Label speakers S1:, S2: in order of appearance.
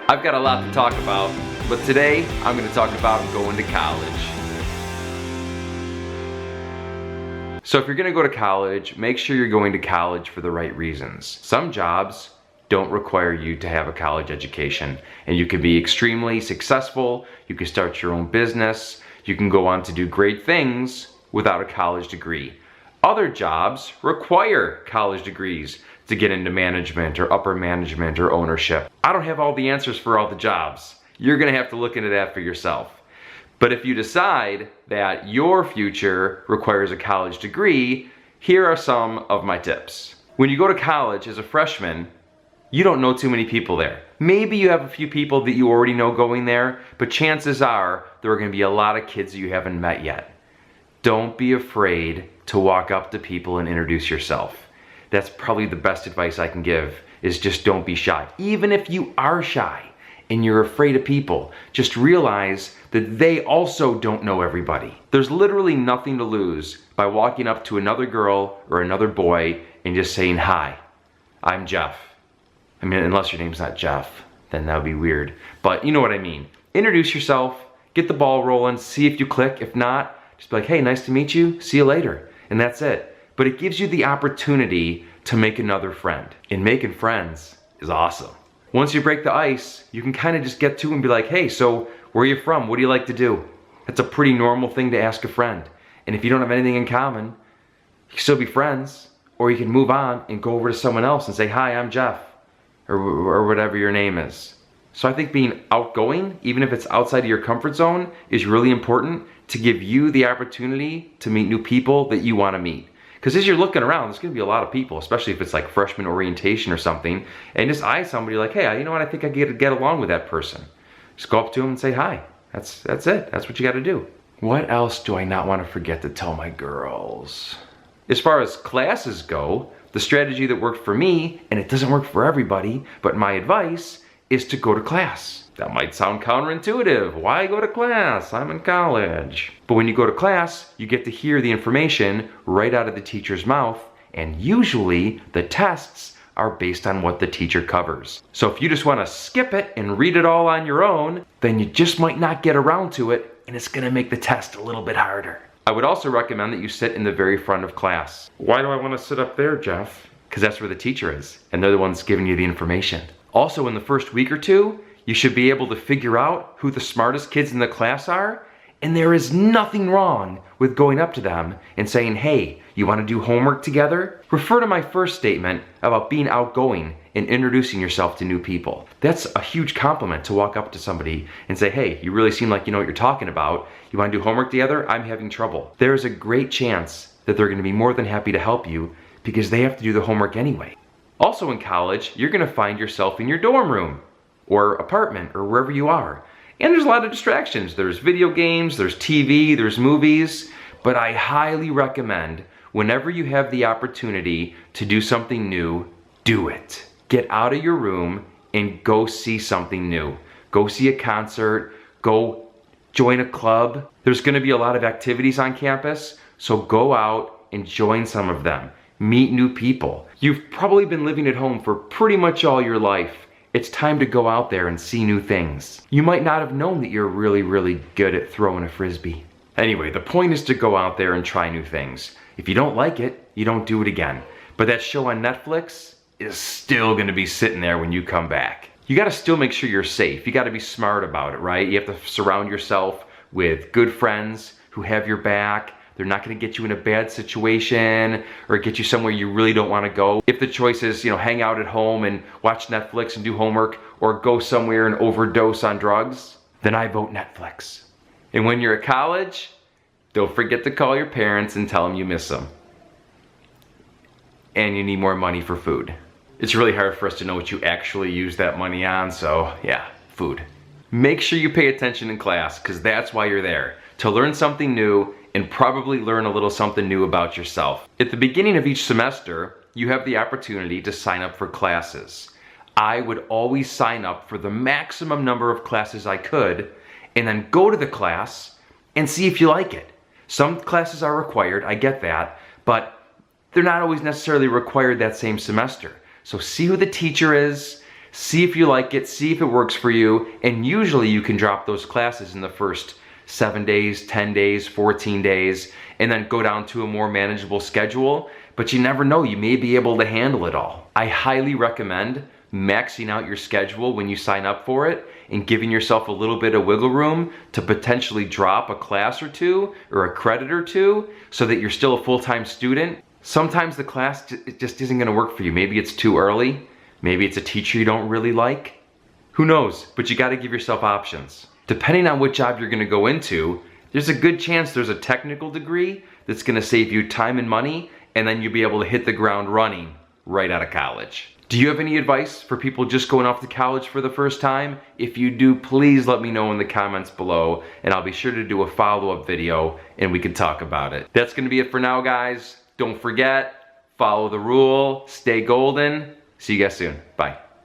S1: I've got a lot to talk about, but today I'm going to talk about going to college. So if you're going to go to college, make sure you're going to college for the right reasons. Some jobs don't require you to have a college education, and you can be extremely successful, you can start your own business, you can go on to do great things without a college degree. Other jobs require college degrees to get into management or upper management or ownership. I don't have all the answers for all the jobs. You're gonna have to look into that for yourself. But if you decide that your future requires a college degree, here are some of my tips. When you go to college as a freshman, you don't know too many people there. Maybe you have a few people that you already know going there, but chances are there are gonna be a lot of kids that you haven't met yet. Don't be afraid to walk up to people and introduce yourself. That's probably the best advice I can give, is just don't be shy. Even if you are shy and you're afraid of people, just realize that they also don't know everybody. There's literally nothing to lose by walking up to another girl or another boy and just saying, "Hi, I'm Jeff." I mean, unless your name's not Jeff, then that would be weird. But you know what I mean. Introduce yourself, get the ball rolling, see if you click. If not, just be like, "Hey, nice to meet you, see you later." And that's it. But it gives you the opportunity to make another friend. And making friends is awesome. Once you break the ice, you can kind of just get to and be like, "Hey, so where are you from? What do you like to do?" That's a pretty normal thing to ask a friend. And if you don't have anything in common, you can still be friends. Or you can move on and go over to someone else and say, "Hi, I'm Jeff," or whatever your name is. So I think being outgoing, even if it's outside of your comfort zone, is really important to give you the opportunity to meet new people that you want to meet. Because as you're looking around, there's going to be a lot of people, especially if it's like freshman orientation or something, and just eye somebody like, "Hey, you know what, I think I get along with that person." Just go up to them and say hi. That's it. That's what you got to do. What else do I not want to forget to tell my girls? As far as classes go, the strategy that worked for me, and it doesn't work for everybody, but my advice is to go to class. That might sound counterintuitive. Why go to class? I'm in college. But when you go to class, you get to hear the information right out of the teacher's mouth, and usually the tests are based on what the teacher covers. So if you just want to skip it and read it all on your own, then you just might not get around to it, and it's gonna make the test a little bit harder. I would also recommend that you sit in the very front of class. Why do I want to sit up there, Jeff? Because that's where the teacher is, and they're the ones giving you the information. Also, in the first week or two, you should be able to figure out who the smartest kids in the class are, and there is nothing wrong with going up to them and saying, "Hey, you want to do homework together?" Refer to my first statement about being outgoing and introducing yourself to new people. That's a huge compliment to walk up to somebody and say, "Hey, you really seem like you know what you're talking about. You want to do homework together? I'm having trouble." There's a great chance that they're going to be more than happy to help you because they have to do the homework anyway. Also in college, you're going to find yourself in your dorm room or apartment or wherever you are. And there's a lot of distractions. There's video games, there's TV, there's movies, but I highly recommend whenever you have the opportunity to do something new, do it. Get out of your room and go see something new. Go see a concert, go join a club. There's gonna be a lot of activities on campus, so go out and join some of them. Meet new people. You've probably been living at home for pretty much all your life. It's time to go out there and see new things. You might not have known that you're really, really good at throwing a frisbee. Anyway, the point is to go out there and try new things. If you don't like it, you don't do it again. But that show on Netflix is still gonna be sitting there when you come back. You gotta still make sure you're safe. You gotta be smart about it, right? You have to surround yourself with good friends who have your back. They're not gonna get you in a bad situation or get you somewhere you really don't wanna go. If the choice is, hang out at home and watch Netflix and do homework or go somewhere and overdose on drugs, then I vote Netflix. And when you're at college, don't forget to call your parents and tell them you miss them. And you need more money for food. It's really hard for us to know what you actually use that money on, so yeah, food. Make sure you pay attention in class, because that's why you're there. To learn something new and probably learn a little something new about yourself. At the beginning of each semester, you have the opportunity to sign up for classes. I would always sign up for the maximum number of classes I could, and then go to the class and see if you like it. Some classes are required, I get that, but they're not always necessarily required that same semester. So see who the teacher is, see if you like it, see if it works for you, and usually you can drop those classes in the first 7 days, 10 days, 14 days, and then go down to a more manageable schedule. But you never know, you may be able to handle it all. I highly recommend maxing out your schedule when you sign up for it and giving yourself a little bit of wiggle room to potentially drop a class or two or a credit or two so that you're still a full-time student. Sometimes the class just isn't gonna work for you. Maybe it's too early. Maybe it's a teacher you don't really like. Who knows? But you gotta give yourself options. Depending on what job you're gonna go into, there's a good chance there's a technical degree that's gonna save you time and money, and then you'll be able to hit the ground running right out of college. Do you have any advice for people just going off to college for the first time? If you do, please let me know in the comments below, and I'll be sure to do a follow-up video and we can talk about it. That's gonna be it for now, guys. Don't forget, follow the rule, stay golden. See you guys soon. Bye.